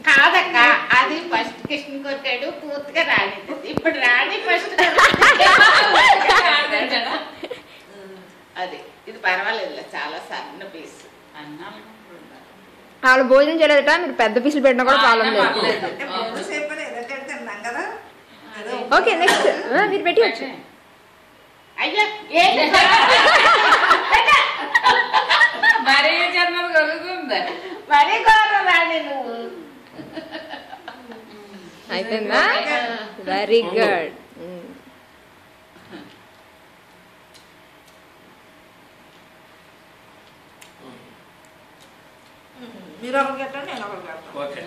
కాదక్క, అది ఫస్ట్ కృష్ణ కొట్టాడు, పూర్తిగా రాణి. ఇప్పుడు రాణి ఫస్ట్. అది ఇది పర్వాలేదు, చాలా సన్న పీస్. వాళ్ళు భోజనం చేయలేదట, మీరు పెద్ద పీసులు పెట్టినా కూడా ప్రాబ్లం లేదు. ఓకే, నెక్స్ట్ మీరు పెట్టి వచ్చు. అయ్యా మరీ జన్మలు కలుగుతుందా? మరీ గౌరవ రాణి నువ్వు. అయిపోయిందా? Very good.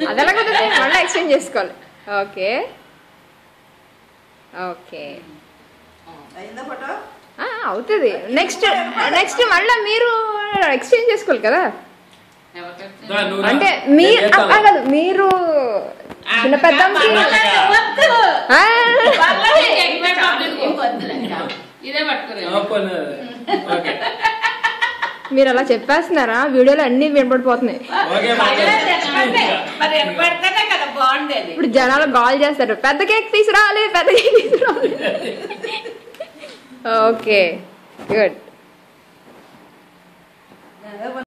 అదెలా కుదురుతుంది? మళ్ళీ ఎక్స్చేంజ్ చేసుకోవాలి. ఓకే ఓకే, అవుతుంది. నెక్స్ట్ మళ్ళీ మీరు ఎక్స్చేంజ్ చేసుకోవాలి కదా. అంటే కాదు, మీరు చిన్న పెద్ద మీరు అలా చెప్పేస్తున్నారా? వీడియోలో అన్ని వినపడిపోతున్నాయి. ఇప్పుడు జనాలు కాల్ చేస్తారు, పెద్ద కేక్ తీసుకురావాలి, పెద్ద కేక్ తీసుకురావాలి. Okay, good.